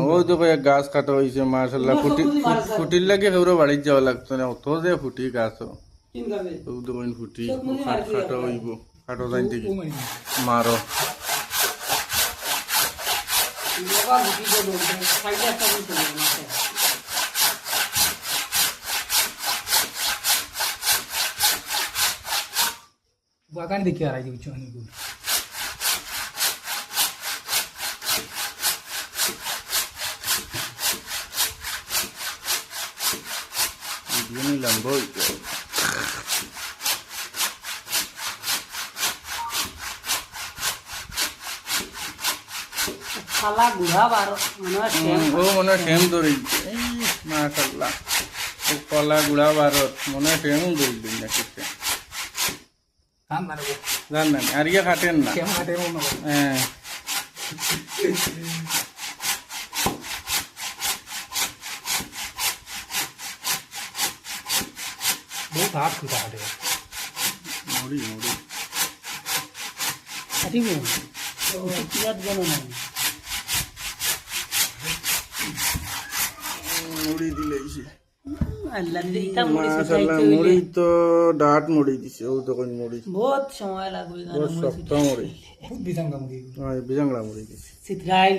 ওই তো কয়েক গাছ কাটা হয়েছে মাশাল্লাহ ফুটির লাগে হেউরো বাড়ির যাওয়া লাগতো না অত যে ফুটি গাছ ফুটি খাটো হইব খাটো যাই দেখি মারো বাগান দেখি আর আগে কিছু অনেক নিলাম বই খালা গুড়া বারো মনে হয় ও মনে হয় সেম ধরে মাশাল্লাহ ও কলা গুড়া ভারত মনে হয় সেম ধরে দিন না কিছু জান না আর ইয়ে কাটেন না হ্যাঁ বহুত হাত খুঁটা কাটে মুড়ি মুড়ি কাটিব কিরাত গণ নাই মুড়ি দিলেইছে আল্লাহ দিলে ইটা মুড়ি মাশাআল্লাহ মুড়ি তো ডাট মুড়ি দিছে ও তো কোন মুড়ি বহুত সময় লাগবে বহুত শক্ত মুড়ি বিজাঙ্গা মুড়ি বিজাংলা মুড়ি দিছে সিতরাইল